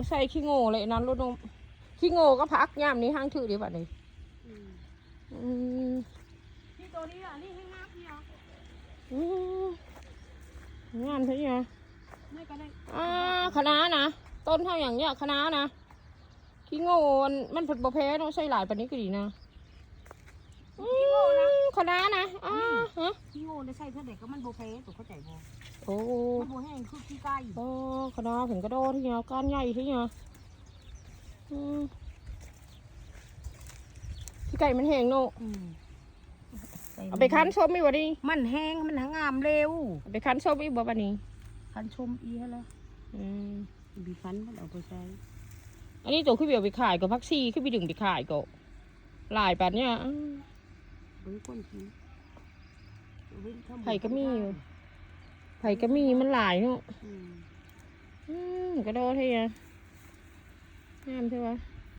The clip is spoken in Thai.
ใส่ขี้โง่เลยนั้นรถนมขี้โง่ก็พักย่ามนี้ห้างถือดีบัดนี้ที่ตัวนี้อ่ะนี่ให้งามพี่อ่ะงามใช่ไหมไม่ก็ได้คะน้านะต้นเท่าอย่างเนี้ยคะน้านะขี้โง่มันผลประเภทต้องใส่หลายปันนี้ก็ดีนะขี้โง่นะคะน้านะฮะขี้โง่ได้ใส่เท่าเด็กก็มันโบเพตัวเข้าใจโบโอ้มันโบแห้งคือขี้ไก่คะน้าถึงกระโดดที่เนี้ยก้านใหญ่ที่เนี้ยขี้ไก่มันแห้งโน่เอาไปคั้นส้มอีกวะนี่มันแห้งมันงามเร็วเอาไปคั้นส้มอีกบ่ปะนี่คันชมอีแล้วบีคันมันเอาไปใช้อันนี้ตัวขึ้นเบียวไปขายกับพักซี่ขึ้นไปดึงไปขายก็หลายปันเนี่ยไผ่ก็มีอยู่ไผ่ก็มีมันหลายเนาะก็โดดให้ยังงามใช่ไหม